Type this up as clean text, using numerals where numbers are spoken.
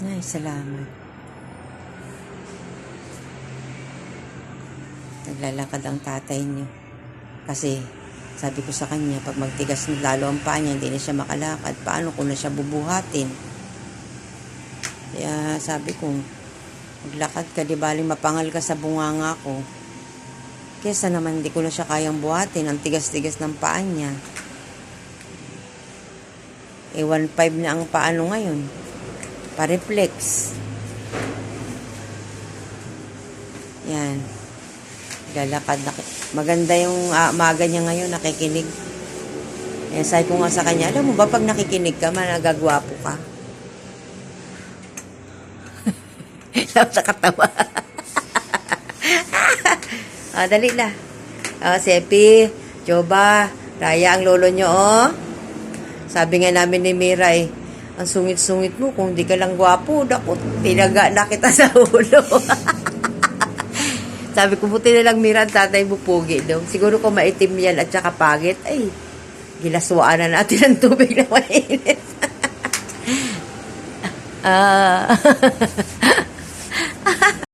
Ay, salamat. Naglalakad ang tatay niyo. Kasi, sabi ko sa kanya, pag magtigas lalo ang paa niya, hindi na siya makalakad. Paano ko na siya bubuhatin? Kaya sabi ko, maglakad ka, di baling mapangal ka sa bunganga ko. Kesa naman hindi ko na siya kayang buhatin, ang tigas-tigas ng paa niya. 1.5 na ang paano ngayon. Pa-reflex. Yan. Lalakad. Maganda yung maaga niya ngayon, nakikinig. Kaya sabi ko nga sa kanya, alam mo ba pag nakikinig ka, nagagwapo ka. Nakakatawa. Dali na. Sepi, Joba, Raya, ang lolo nyo, oh. Sabi nga namin ni Mira, ang sungit-sungit mo, kung di ka lang gwapo, naku, tinaga na kita sa ulo. Sabi ko, buti na lang Mira, tatay mo pugi daw. Siguro kung maitim yan at saka pagit, ay, gilaswaan na natin ang tubig na mainit.